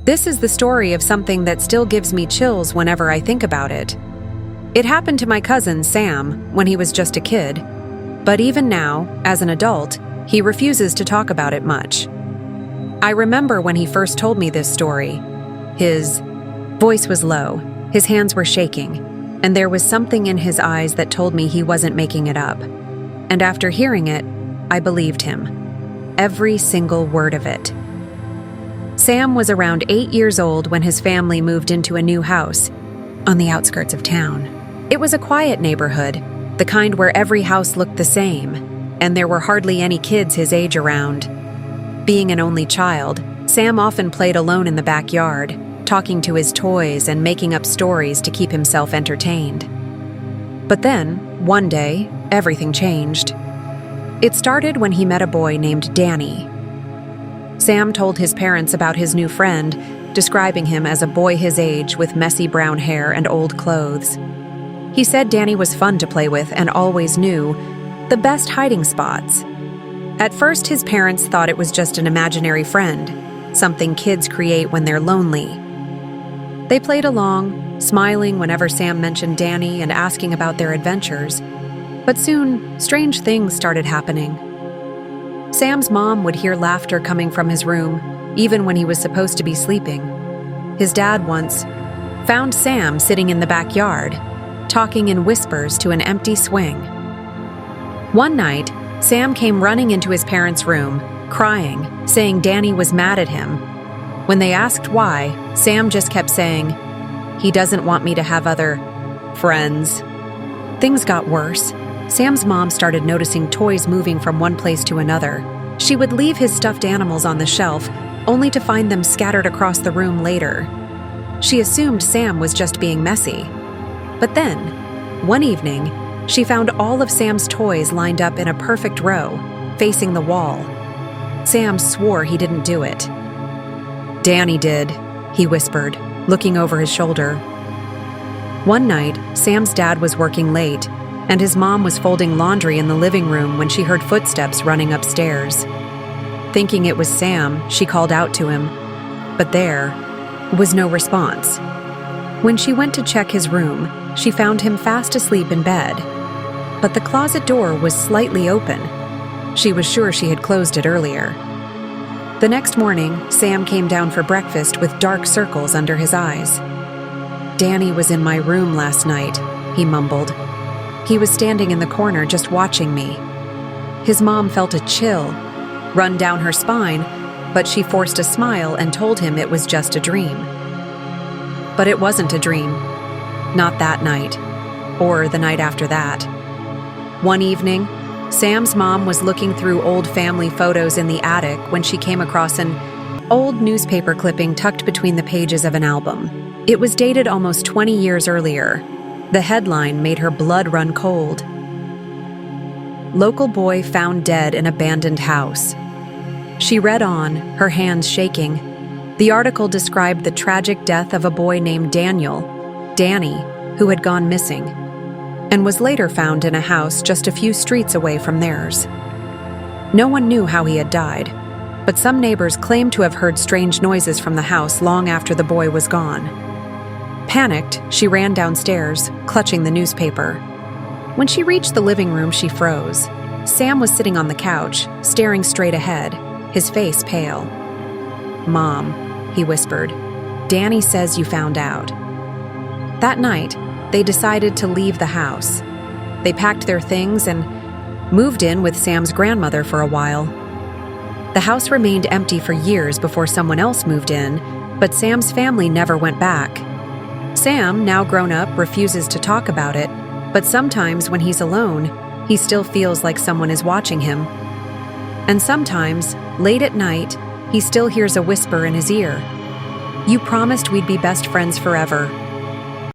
This is the story of something that still gives me chills whenever I think about it. It happened to my cousin, Sam, when he was just a kid. But even now, as an adult, he refuses to talk about it much. I remember when he first told me this story. His voice was low, his hands were shaking, and there was something in his eyes that told me he wasn't making it up. And after hearing it, I believed him. Every single word of it. Sam was around 8 years old when his family moved into a new house on the outskirts of town. It was a quiet neighborhood, the kind where every house looked the same, and there were hardly any kids his age around. Being an only child, Sam often played alone in the backyard, talking to his toys and making up stories to keep himself entertained. But then, one day, everything changed. It started when he met a boy named Danny. Sam told his parents about his new friend, describing him as a boy his age with messy brown hair and old clothes. He said Danny was fun to play with and always knew the best hiding spots. At first, his parents thought it was just an imaginary friend, something kids create when they're lonely. They played along, smiling whenever Sam mentioned Danny and asking about their adventures. But soon, strange things started happening. Sam's mom would hear laughter coming from his room, even when he was supposed to be sleeping. His dad once found Sam sitting in the backyard, talking in whispers to an empty swing. One night, Sam came running into his parents' room, crying, saying Danny was mad at him. When they asked why, Sam just kept saying, "He doesn't want me to have other friends." Things got worse. Sam's mom started noticing toys moving from one place to another. She would leave his stuffed animals on the shelf, only to find them scattered across the room later. She assumed Sam was just being messy. But then, one evening, she found all of Sam's toys lined up in a perfect row, facing the wall. Sam swore he didn't do it. "Danny did," he whispered, looking over his shoulder. One night, Sam's dad was working late, and his mom was folding laundry in the living room when she heard footsteps running upstairs. Thinking it was Sam, she called out to him, but there was no response. When she went to check his room, she found him fast asleep in bed. But the closet door was slightly open. She was sure she had closed it earlier. The next morning, Sam came down for breakfast with dark circles under his eyes. "Danny was in my room last night," he mumbled. "He was standing in the corner just watching me." His mom felt a chill run down her spine, but she forced a smile and told him it was just a dream. But it wasn't a dream. Not that night, or the night after that. One evening, Sam's mom was looking through old family photos in the attic when she came across an old newspaper clipping tucked between the pages of an album. It was dated almost 20 years earlier. The headline made her blood run cold. "Local boy found dead in abandoned house." She read on, her hands shaking. The article described the tragic death of a boy named Danny, who had gone missing, and was later found in a house just a few streets away from theirs. No one knew how he had died, but some neighbors claimed to have heard strange noises from the house long after the boy was gone. Panicked, she ran downstairs, clutching the newspaper. When she reached the living room, she froze. Sam was sitting on the couch, staring straight ahead, his face pale. "Mom," he whispered, "Danny says you found out." That night, they decided to leave the house. They packed their things and moved in with Sam's grandmother for a while. The house remained empty for years before someone else moved in, but Sam's family never went back. Sam, now grown up, refuses to talk about it, but sometimes when he's alone, he still feels like someone is watching him. And sometimes, late at night, he still hears a whisper in his ear. "You promised we'd be best friends forever.